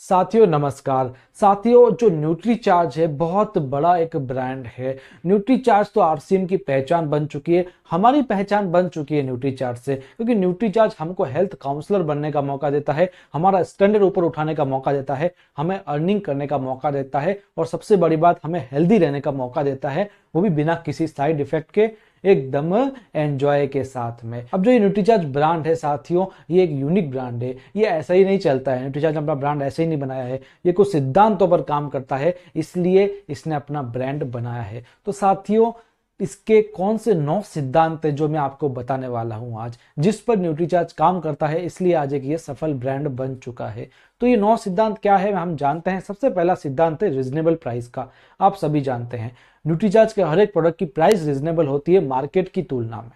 साथियों नमस्कार। साथियों, जो न्यूट्रीचार्ज है बहुत बड़ा एक ब्रांड है। न्यूट्रीचार्ज तो आरसीएम की पहचान बन चुकी है, हमारी पहचान बन चुकी है न्यूट्रीचार्ज से, क्योंकि न्यूट्रीचार्ज हमको हेल्थ काउंसलर बनने का मौका देता है, हमारा स्टैंडर्ड ऊपर उठाने का मौका देता है, हमें अर्निंग करने का मौका देता है और सबसे बड़ी बात हमें हेल्दी रहने का मौका देता है, वो भी बिना किसी साइड इफेक्ट के, एकदम एंजॉय के साथ में। अब जो ये न्यूट्रीचार्ज ब्रांड है साथियों, ये एक यूनिक ब्रांड है। ये ऐसा ही नहीं चलता है, न्यूट्रीचार्ज अपना ब्रांड ऐसे ही नहीं बनाया है, ये कुछ सिद्धांतों पर काम करता है, इसलिए इसने अपना ब्रांड बनाया है। तो साथियों, इसके कौन से 9 सिद्धांत है जो मैं आपको बताने वाला हूं आज, जिस पर न्यूट्रीचार्ज काम करता है, इसलिए आज एक ये सफल ब्रांड बन चुका है। तो ये 9 सिद्धांत क्या है हम जानते हैं। सबसे पहला सिद्धांत है रीजनेबल प्राइस का। आप सभी जानते हैं न्यूट्रीचार्ज के हर एक प्रोडक्ट की प्राइस रीजनेबल होती है मार्केट की तुलना में।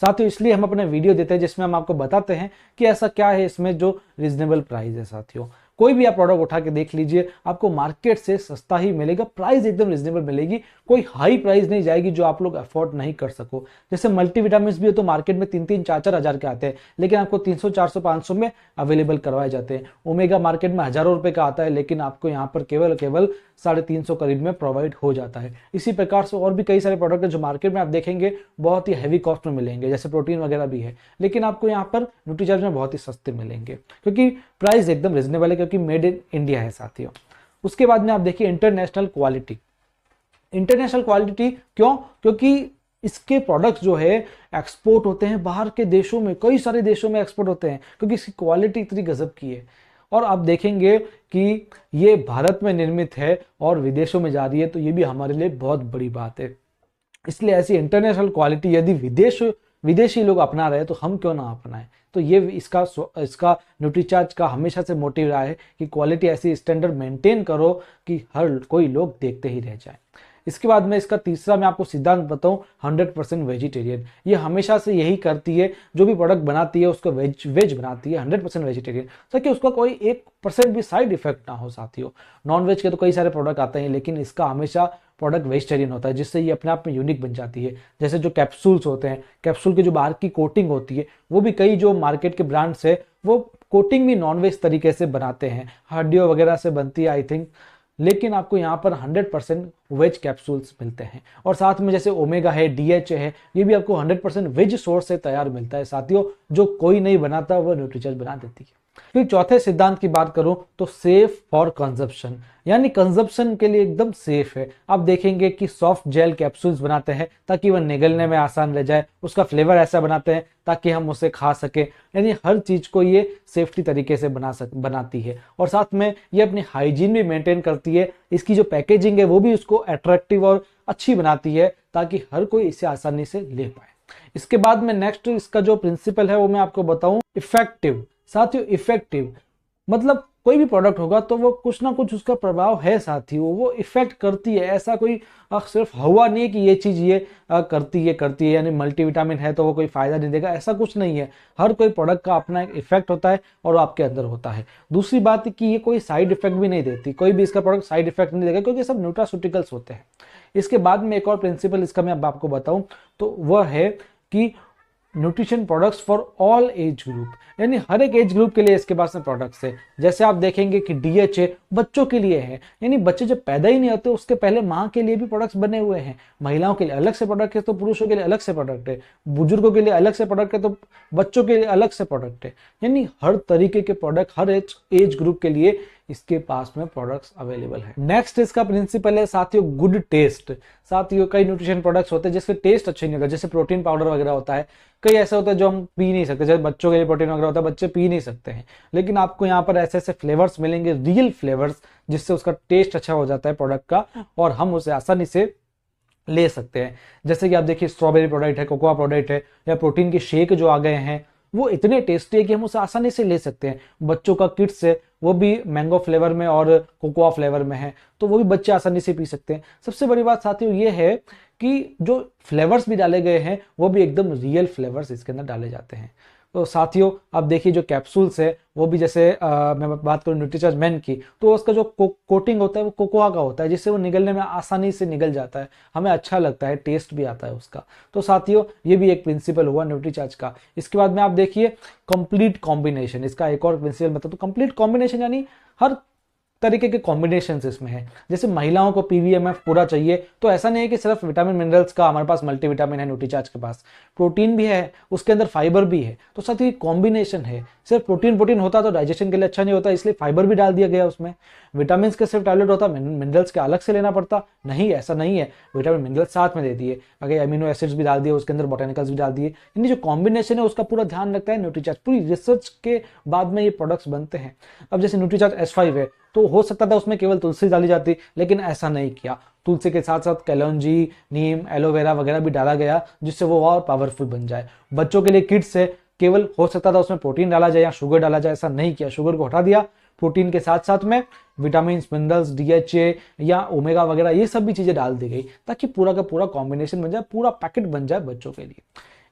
साथियों, इसलिए हम अपने वीडियो देते हैं जिसमें हम आपको बताते हैं कि ऐसा क्या है इसमें जो रीजनेबल प्राइस है। साथियों, कोई भी आप प्रोडक्ट उठा के देख लीजिए, आपको मार्केट से सस्ता ही मिलेगा, प्राइस एकदम रीजनेबल मिलेगी, कोई हाई प्राइस नहीं जाएगी जो आप लोग अफोर्ड नहीं कर सको। जैसे मल्टीविटामिन भी हो तो मार्केट में 3-3, 4-4 हजार के आते हैं, लेकिन आपको 300, 400, 500 में अवेलेबल करवाए जाते हैं। ओमेगा मार्केट में हजारों रुपए का आता है, लेकिन आपको यहाँ पर केवल 350 करीब में प्रोवाइड हो जाता है। इसी प्रकार से और भी कई सारे प्रोडक्ट है जो मार्केट में आप देखेंगे बहुत ही हैवी कॉस्ट में मिलेंगे, जैसे प्रोटीन वगैरह भी है, लेकिन आपको यहाँ पर न्यूट्रीचार्ज में बहुत ही सस्ते मिलेंगे, क्योंकि प्राइस एकदम रीजनेबल है, क्योंकि मेड इन इंडिया है साथियों। उसके बाद में आप देखिए इंटरनेशनल क्वालिटी। इंटरनेशनल क्वालिटी क्यों? क्योंकि इसके प्रोडक्ट्स जो है एक्सपोर्ट होते हैं बाहर के देशों में, कई सारे देशों में एक्सपोर्ट होते हैं, क्योंकि इसकी क्वालिटी इतनी गजब की है। और आप देखेंगे कि ये भारत में निर्मित है और विदेशों में जा रही है, तो ये भी हमारे लिए बहुत बड़ी बात है। इसलिए ऐसी इंटरनेशनल क्वालिटी यदि विदेशी लोग अपना रहे तो हम क्यों ना अपनाएं। तो ये इसका न्यूट्रीचार्ज का हमेशा से मोटिव रहा है कि क्वालिटी ऐसी स्टैंडर्ड मेंटेन करो कि हर कोई लोग देखते ही रह जाए। इसके बाद में इसका तीसरा मैं आपको सिद्धांत बताऊं, 100% वेजिटेरियन। ये हमेशा से यही करती है, जो भी प्रोडक्ट बनाती है उसको वेज बनाती है, 100% वेजिटेरियन, ताकि उसका कोई 1% भी साइड इफेक्ट ना हो। साथियों, नॉन वेज के तो कई सारे प्रोडक्ट आते हैं, लेकिन इसका हमेशा प्रोडक्ट वेजिटेरियन होता है, जिससे ये अपने आप में यूनिक बन जाती है। जैसे जो कैप्सूल्स होते हैं, कैप्सूल की जो बाहर की कोटिंग होती है, वो भी कई जो मार्केट के ब्रांड्स है वो कोटिंग भी नॉन वेज तरीके से बनाते हैं, हड्डियों वगैरह से बनती है आई थिंक, लेकिन आपको यहाँ पर 100% वेज कैप्सूल्स मिलते हैं। और साथ में जैसे ओमेगा है, डीएचए है, ये भी आपको 100% वेज सोर्स से तैयार मिलता है। साथियों, जो कोई नहीं बनाता वो न्यूट्रीचार्ज बना देती है। फिर चौथे सिद्धांत की बात करूं तो सेफ फॉर कंजप्शन, यानी कंजप्शन के लिए एकदम सेफ है। आप देखेंगे कि सॉफ्ट जेल कैप्सूल्स बनाते हैं ताकि वह निगलने में आसान रह जाए, उसका फ्लेवर ऐसा बनाते हैं ताकि हम उसे खा सके, यानी हर चीज को ये सेफ्टी तरीके से बनाती है। और साथ में ये अपनी हाइजीन भी मेंटेन करती है। इसकी जो पैकेजिंग है वो भी उसको अट्रैक्टिव और अच्छी बनाती है ताकि हर कोई इसे आसानी से ले पाए। इसके बाद में नेक्स्ट इसका जो प्रिंसिपल है वो मैं आपको बताऊं, इफेक्टिव। साथियों, इफेक्टिव मतलब कोई भी प्रोडक्ट होगा तो वो कुछ ना कुछ उसका प्रभाव है साथियों, वो इफेक्ट करती है। ऐसा कोई सिर्फ हवा नहीं है कि ये चीज ये करती है, यानी मल्टीविटामिन है तो वो कोई फायदा नहीं देगा, ऐसा कुछ नहीं है। हर कोई प्रोडक्ट का अपना एक इफेक्ट होता है और आपके अंदर होता है। दूसरी बात कि ये कोई साइड इफेक्ट भी नहीं देती, कोई भी इसका प्रोडक्ट साइड इफेक्ट नहीं देगा, क्योंकि सब न्यूट्रास्यूटिकल्स होते हैं। इसके बाद में एक और प्रिंसिपल इसका मैं अब आपको बताऊं तो वह है कि nutrition products for all age group, यानी हर एक एज ग्रुप के लिए इसके पास में प्रोडक्ट्स है। जैसे आप देखेंगे कि डीएचए बच्चों के लिए है, यानी बच्चे जब पैदा ही नहीं होते उसके पहले माँ के लिए भी प्रोडक्ट्स बने हुए हैं। महिलाओं के लिए अलग से प्रोडक्ट है तो पुरुषों के लिए अलग से प्रोडक्ट है, बुजुर्गों के लिए अलग से प्रोडक्ट है तो बच्चों के लिए अलग से प्रोडक्ट है, यानी हर तरीके के प्रोडक्ट हर एज ग्रुप के लिए इसके पास में प्रोडक्ट्स अवेलेबल है। नेक्स्ट इसका प्रिंसिपल है साथियों, गुड टेस्ट। साथियों, कई न्यूट्रिशन प्रोडक्ट्स होते हैं जिसके टेस्ट अच्छे नहीं होता, जैसे प्रोटीन पाउडर वगैरह होता है, कई ऐसा होता है जो हम पी नहीं सकते, जैसे बच्चों के लिए प्रोटीन वगैरह होता है, बच्चे पी नहीं सकते हैं, लेकिन आपको यहाँ पर ऐसे ऐसे फ्लेवर्स मिलेंगे, रियल फ्लेवर्स, जिससे उसका टेस्ट अच्छा हो जाता है प्रोडक्ट का और हम उसे आसानी से ले सकते हैं। जैसे कि आप देखिए स्ट्रॉबेरी प्रोडक्ट है, कोकोआ प्रोडक्ट है, या प्रोटीन के शेक जो आ गए हैं, वो इतने टेस्टी है कि हम उसे आसानी से ले सकते हैं। बच्चों का किट्स है, वो भी मैंगो फ्लेवर में और कोकोआ फ्लेवर में है, तो वो भी बच्चे आसानी से पी सकते हैं। सबसे बड़ी बात साथियों ये है कि जो फ्लेवर्स भी डाले गए हैं वो भी एकदम रियल फ्लेवर्स इसके अंदर डाले जाते हैं। तो साथियों, अब देखिए जो कैप्सूल्स है वो भी जैसे मैं बात करूँ न्यूट्रीचार्ज मेन की, तो उसका जो कोटिंग होता है वो कोकोआ का होता है, जिससे वो निगलने में आसानी से निगल जाता है, हमें अच्छा लगता है, टेस्ट भी आता है उसका। तो साथियों, ये भी एक प्रिंसिपल हुआ न्यूट्रीचार्ज का। इसके बाद में आप देखिए कंप्लीट कॉम्बिनेशन, इसका एक और प्रिंसिपल बता, तो कंप्लीट कॉम्बिनेशन यानी हर तरीके के कॉम्बिनेशंस इसमें है। जैसे महिलाओं को पीवीएमएफ पूरा चाहिए, तो ऐसा नहीं है कि सिर्फ विटामिन मिनरल्स का हमारे पास मल्टीविटामिन है न्यूट्रीचार्ज के पास, प्रोटीन भी है, उसके अंदर फाइबर भी है, तो साथ ही कॉम्बिनेशन है। सिर्फ प्रोटीन होता तो डाइजेशन के लिए अच्छा नहीं होता, इसलिए फाइबर भी डाल दिया गया उसमें। विटामिन के सिर्फ टैबलेट होता, मिनरल्स के अलग से लेना पड़ता, नहीं ऐसा नहीं है, विटामिन मिनरल्स साथ में दे दिए, अगर अमीनो एसिड्स भी डाल दिए, उसके अंदर बोटेनिकल्स भी डाल दिए, यानी जो कॉम्बिनेशन है उसका पूरा ध्यान रखता है न्यूट्रीचार्ज। पूरी रिसर्च के बाद में ये प्रोडक्ट्स बनते हैं। अब जैसे न्यूट्रीचार्ज S5 है, तो हो सकता था उसमें केवल तुलसी डाली जाती, लेकिन ऐसा नहीं किया। तुलसी के साथ साथ कलौंजी, नीम, एलोवेरा वगैरह भी डाला गया, जिससे वो और पावरफुल बन जाए। बच्चों के लिए किड्स है, केवल हो सकता था उसमें प्रोटीन डाला जाए या शुगर डाला जाए, ऐसा नहीं किया, शुगर को हटा दिया। प्रोटीन के साथ साथ में विटामिन, मिनरल्स, DHA या ओमेगा वगैरह ये सब भी चीजें डाल दी गई, ताकि पूरा का पूरा कॉम्बिनेशन बन जाए, पूरा पैकेट बन जाए बच्चों के लिए।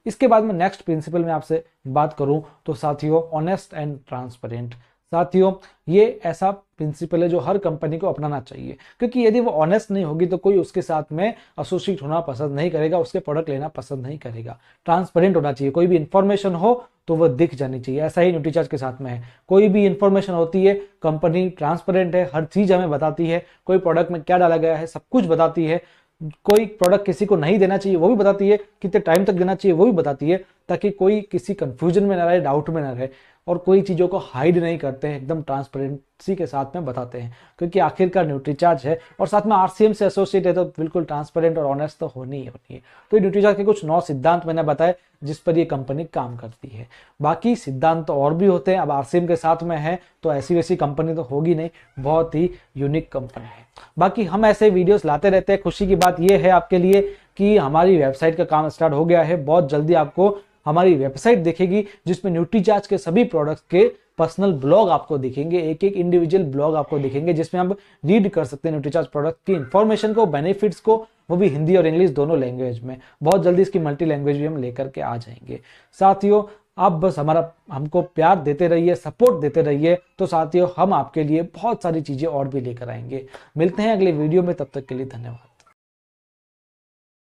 इसके बाद में नेक्स्ट प्रिंसिपल में आपसे बात करूं तो साथियों, ऑनेस्ट एंड ट्रांसपेरेंट। साथियों, ये ऐसा प्रिंसिपल है जो हर कंपनी को अपनाना चाहिए, क्योंकि यदि वो ऑनेस्ट नहीं होगी तो कोई उसके साथ में एसोसिएट होना पसंद नहीं करेगा, उसके प्रोडक्ट लेना पसंद नहीं करेगा। ट्रांसपेरेंट होना चाहिए, कोई भी इंफॉर्मेशन हो तो वो दिख जानी चाहिए। ऐसा ही न्यूट्रीचार्ज के साथ में है, कोई भी इंफॉर्मेशन होती है, कंपनी ट्रांसपेरेंट है, हर चीज हमें बताती है, कोई प्रोडक्ट में क्या डाला गया है सब कुछ बताती है। कोई प्रोडक्ट किसी को नहीं देना चाहिए वो भी बताती है, कितने टाइम तक देना चाहिए वो भी बताती है, ताकि कोई किसी कंफ्यूजन में ना रहे, डाउट में ना रहे। और कोई चीज़ों को हाइड नहीं करते हैं, एकदम ट्रांसपेरेंसी के साथ में बताते हैं, क्योंकि आखिरकार न्यूट्रीचार्ज है और साथ में RCM से एसोसिएट है, तो बिल्कुल ट्रांसपेरेंट और ऑनेस्ट तो होनी ही होनी है। तो ये न्यूट्रीचार्ज के कुछ 9 सिद्धांत मैंने बताए जिस पर ये कंपनी काम करती है। बाकी सिद्धांत तो और भी होते हैं, अब RCM के साथ में है तो ऐसी वैसी कंपनी तो होगी नहीं, बहुत ही यूनिक कंपनी है। बाकी हम ऐसे वीडियोस लाते रहते हैं। खुशी की बात यह है आपके लिए कि हमारी वेबसाइट का काम स्टार्ट हो गया है। बहुत जल्दी आपको हमारी वेबसाइट दिखेगी, जिसमें न्यूट्रीचार्ज के सभी प्रोडक्ट्स के पर्सनल ब्लॉग आपको दिखेंगे, एक एक इंडिविजुअल ब्लॉग आपको दिखेंगे, जिसमें आप रीड कर सकते हैं न्यूट्रीचार्ज प्रोडक्ट की इंफॉर्मेशन को, बेनिफिट्स को, वो भी हिंदी और इंग्लिश दोनों लैंग्वेज में। बहुत जल्दी इसकी मल्टी लैंग्वेज भी हम लेकर के आ जाएंगे। साथियों, आप बस हमको प्यार देते रहिए, सपोर्ट देते रहिए, तो साथियों हम आपके लिए बहुत सारी चीजें और भी लेकर आएंगे। मिलते हैं अगले वीडियो में, तब तक के लिए धन्यवाद।